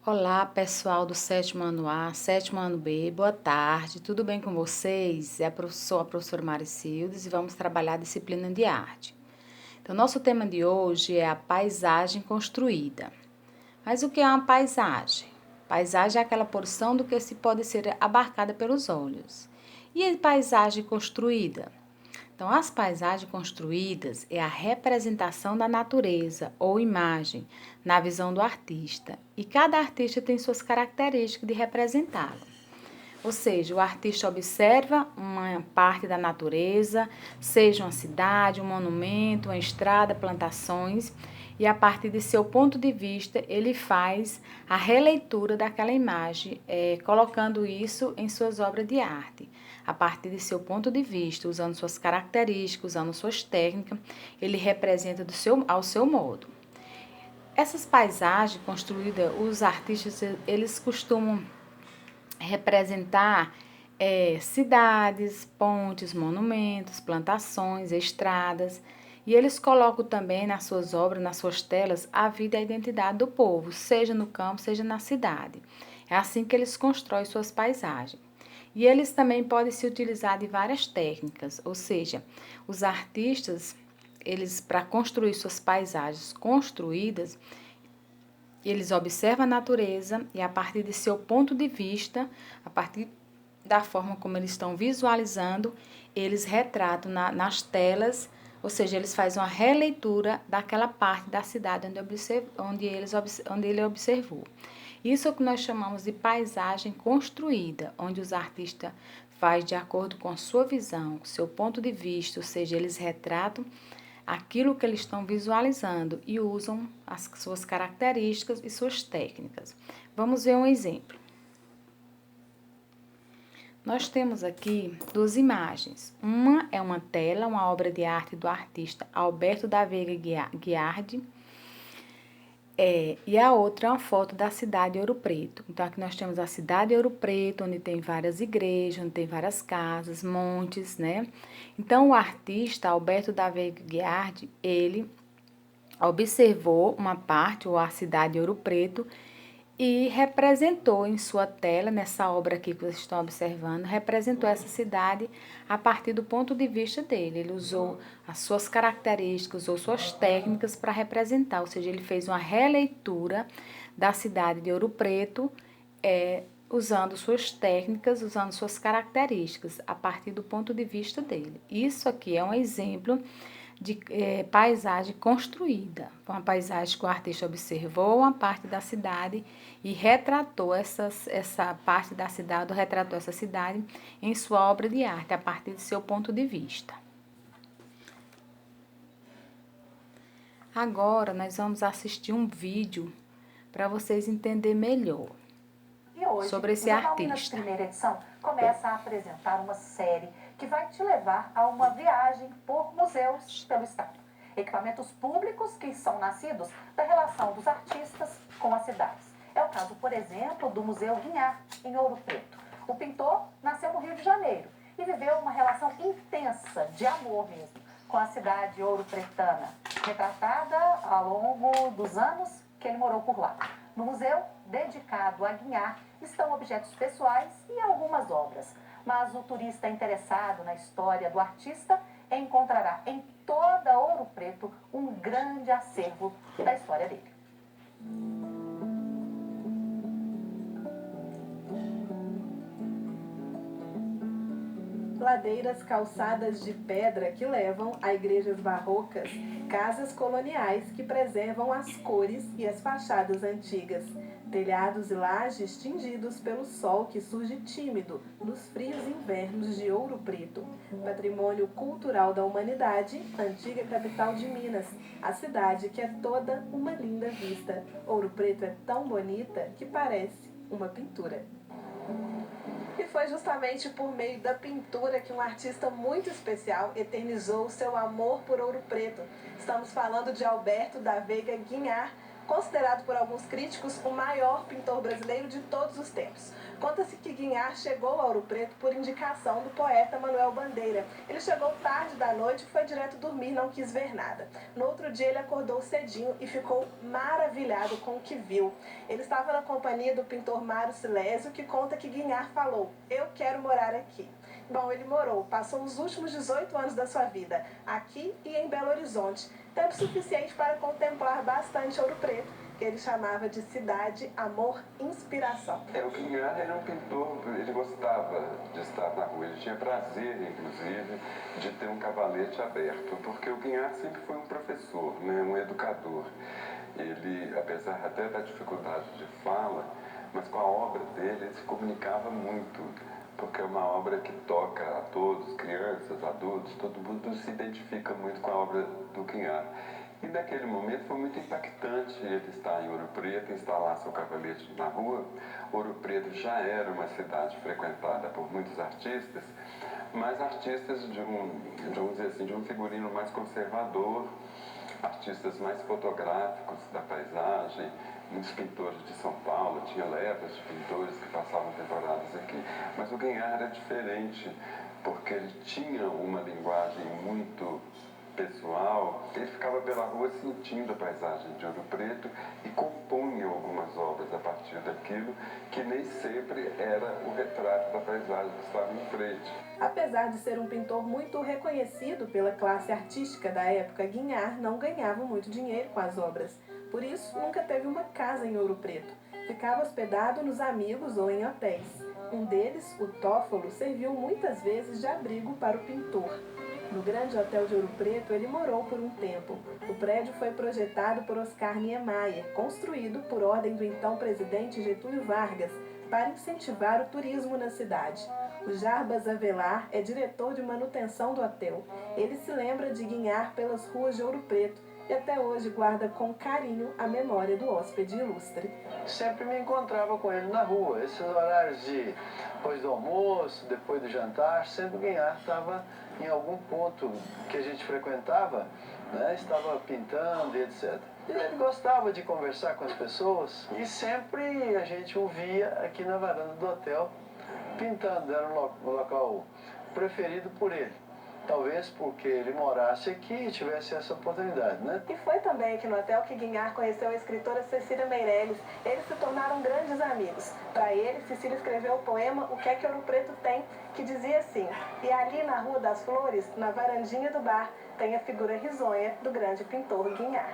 Olá, pessoal do sétimo ano A, sétimo ano B, boa tarde, tudo bem com vocês? Sou a professora Maricildes e vamos trabalhar a disciplina de arte. Então, nosso tema de hoje é a paisagem construída. Mas o que é uma paisagem? Paisagem é aquela porção do que se pode ser abarcada pelos olhos. E a paisagem construída? Então, as paisagens construídas é a representação da natureza ou imagem na visão do artista, e cada artista tem suas características de representá-lo. Ou seja, o artista observa uma parte da natureza, seja uma cidade, um monumento, uma estrada, plantações, e a partir de seu ponto de vista, ele faz a releitura daquela imagem, colocando isso em suas obras de arte. A partir de seu ponto de vista, usando suas características, usando suas técnicas, ele representa ao seu modo. Essas paisagens construídas, os artistas, eles costumam representar cidades, pontes, monumentos, plantações, estradas. E eles colocam também nas suas obras, nas suas telas, a vida e a identidade do povo, seja no campo, seja na cidade. É assim que eles constroem suas paisagens. E eles também podem se utilizar de várias técnicas, ou seja, os artistas, eles para construir suas paisagens construídas, eles observam a natureza e a partir de seu ponto de vista, a partir da forma como eles estão visualizando, eles retratam nas telas, ou seja, eles fazem uma releitura daquela parte da cidade onde ele observou. Isso é o que nós chamamos de paisagem construída, onde os artistas fazem de acordo com a sua visão, seu ponto de vista, ou seja, eles retratam aquilo que eles estão visualizando e usam as suas características e suas técnicas. Vamos ver um exemplo. Nós temos aqui duas imagens. Uma é uma tela, uma obra de arte do artista Alberto da Veiga Guiardi, e a outra é uma foto da cidade de Ouro Preto. Então, aqui nós temos a cidade de Ouro Preto, onde tem várias igrejas, onde tem várias casas, montes, né? Então, o artista Alberto da Veiga Guiardi, ele observou uma parte, ou a cidade de Ouro Preto, e representou em sua tela, nessa obra aqui que vocês estão observando, representou essa cidade a partir do ponto de vista dele. Ele usou as suas características, usou suas técnicas para representar, ou seja, ele fez uma releitura da cidade de Ouro Preto, usando suas técnicas, usando suas características, a partir do ponto de vista dele. Isso aqui é um exemplo de paisagem construída, uma paisagem que o artista observou uma parte da cidade e retratou essa parte da cidade, retratou essa cidade em sua obra de arte, a partir de seu ponto de vista. Agora nós vamos assistir um vídeo para vocês entenderem melhor sobre esse artista. A primeira edição começa a apresentar uma série que vai te levar a uma viagem por museus pelo estado. Equipamentos públicos que são nascidos da relação dos artistas com as cidades. É o caso, por exemplo, do Museu Guinhar, em Ouro Preto. O pintor nasceu no Rio de Janeiro e viveu uma relação intensa, de amor mesmo, com a cidade ouro-pretana, retratada ao longo dos anos que ele morou por lá. No museu, dedicado a Guinhar, estão objetos pessoais e algumas obras. Mas o turista interessado na história do artista encontrará em toda Ouro Preto um grande acervo da história dele. Ladeiras calçadas de pedra que levam a igrejas barrocas, casas coloniais que preservam as cores e as fachadas antigas, telhados e lajes tingidos pelo sol que surge tímido nos frios invernos de Ouro Preto. Patrimônio cultural da humanidade, antiga capital de Minas, a cidade que é toda uma linda vista. Ouro Preto é tão bonita que parece uma pintura. E foi justamente por meio da pintura que um artista muito especial eternizou seu amor por Ouro Preto. Estamos falando de Alberto da Veiga Guinhar, Considerado por alguns críticos o maior pintor brasileiro de todos os tempos. Conta-se que Guignard chegou a Ouro Preto por indicação do poeta Manuel Bandeira. Ele chegou tarde da noite e foi direto dormir, não quis ver nada. No outro dia ele acordou cedinho e ficou maravilhado com o que viu. Ele estava na companhia do pintor Mário Silésio, que conta que Guignard falou: "Eu quero morar aqui". Bom, ele morou, passou os últimos 18 anos da sua vida aqui e em Belo Horizonte, tempo suficiente para contemplar bastante Ouro Preto, que ele chamava de cidade, amor, inspiração. O Guignard era um pintor, ele gostava de estar na rua, ele tinha prazer, inclusive, de ter um cavalete aberto, porque o Guignard sempre foi um professor, né, um educador. Ele, apesar até da dificuldade de fala, mas com a obra dele ele se comunicava muito, porque é uma obra que toca a todos, crianças, adultos, todo mundo se identifica muito com a obra do Guignard. E naquele momento foi muito impactante ele estar em Ouro Preto, instalar seu cavalete na rua. Ouro Preto já era uma cidade frequentada por muitos artistas, mas artistas vamos dizer assim, de um figurino mais conservador, artistas mais fotográficos da paisagem, muitos pintores de São Paulo, tinha levas de pintores que passavam temporadas aqui. Mas o Guignard era diferente, porque ele tinha uma linguagem muito pessoal. Ele ficava pela rua sentindo a paisagem de Ouro Preto e compunha algumas obras a partir daquilo, que nem sempre era o retrato da paisagem que estava em frente. Apesar de ser um pintor muito reconhecido pela classe artística da época, Guignard não ganhava muito dinheiro com as obras. Por isso, nunca teve uma casa em Ouro Preto. Ficava hospedado nos amigos ou em hotéis. Um deles, o Tófolo, serviu muitas vezes de abrigo para o pintor. No Grande Hotel de Ouro Preto, ele morou por um tempo. O prédio foi projetado por Oscar Niemeyer, construído por ordem do então presidente Getúlio Vargas, para incentivar o turismo na cidade. O Jarbas Avelar é diretor de manutenção do hotel. Ele se lembra de Guignard pelas ruas de Ouro Preto e até hoje guarda com carinho a memória do hóspede ilustre. Sempre me encontrava com ele na rua. Esses horários de depois do almoço, depois do jantar, sempre o Guignard estava em algum ponto que a gente frequentava, né? Estava pintando e etc. E ele gostava de conversar com as pessoas e sempre a gente o via aqui na varanda do hotel pintando. Era um local preferido por ele. Talvez porque ele morasse aqui e tivesse essa oportunidade, né? E foi também aqui no hotel que Guignard conheceu a escritora Cecília Meirelles. Eles se tornaram grandes amigos. Para ele, Cecília escreveu o poema O que é que Ouro Preto tem, que dizia assim: "E ali na Rua das Flores, na varandinha do bar, tem a figura risonha do grande pintor Guignard."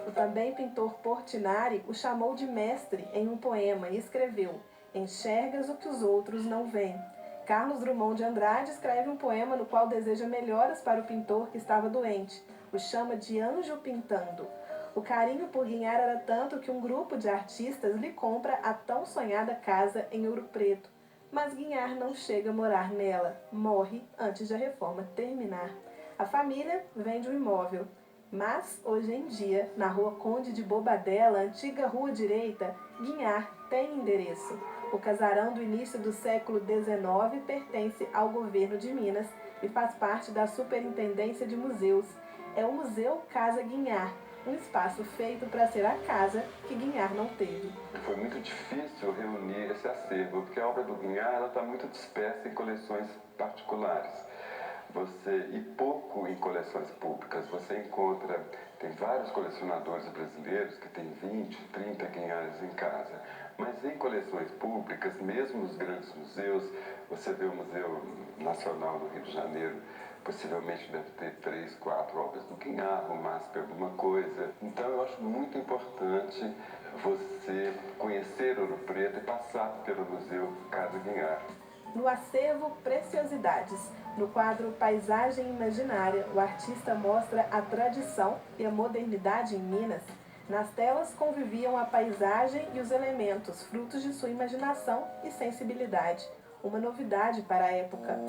O também pintor Portinari o chamou de mestre em um poema e escreveu: "Enxergas o que os outros não veem." Carlos Drummond de Andrade escreve um poema no qual deseja melhoras para o pintor que estava doente. O chama de Anjo Pintando. O carinho por Guignard era tanto que um grupo de artistas lhe compra a tão sonhada casa em Ouro Preto. Mas Guignard não chega a morar nela. Morre antes de a reforma terminar. A família vende o imóvel. Mas, hoje em dia, na Rua Conde de Bobadela, antiga Rua Direita, Guignard tem endereço. O casarão do início do século XIX pertence ao governo de Minas e faz parte da Superintendência de Museus. É o Museu Casa Guignard, um espaço feito para ser a casa que Guignard não teve. Foi muito difícil reunir esse acervo, porque a obra do Guignard está muito dispersa em coleções particulares. E pouco em coleções públicas. Você encontra, tem vários colecionadores brasileiros que têm 20, 30 Guignards em casa. Mas em coleções públicas, mesmo nos grandes museus, você vê o Museu Nacional do Rio de Janeiro, possivelmente deve ter 3, 4 obras do Guignard, ou MASP alguma coisa. Então eu acho muito importante você conhecer Ouro Preto e passar pelo Museu Casa Guignard. No acervo Preciosidades, no quadro Paisagem Imaginária, o artista mostra a tradição e a modernidade em Minas. Nas telas conviviam a paisagem e os elementos, frutos de sua imaginação e sensibilidade. Uma novidade para a época.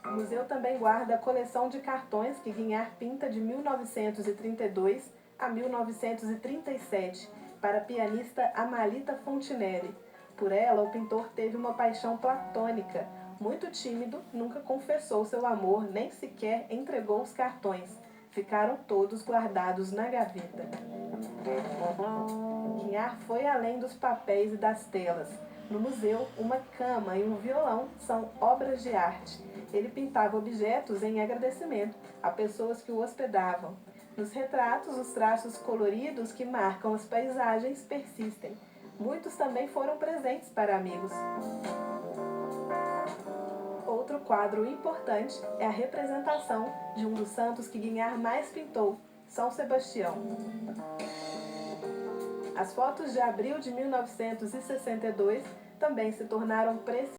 O museu também guarda a coleção de cartões que Guignard pinta de 1932 a 1937, para a pianista Amalita Fontinelli. Por ela, o pintor teve uma paixão platônica. Muito tímido, nunca confessou seu amor, nem sequer entregou os cartões. ficaram todos guardados na gaveta. Guignard foi além dos papéis e das telas. No museu, uma cama e um violão são obras de arte. Ele pintava objetos em agradecimento a pessoas que o hospedavam. Nos retratos, os traços coloridos que marcam as paisagens persistem. Muitos também foram presentes para amigos. Outro quadro importante é a representação de um dos santos que Guignard mais pintou, São Sebastião. As fotos de abril de 1962 também se tornaram preciosas.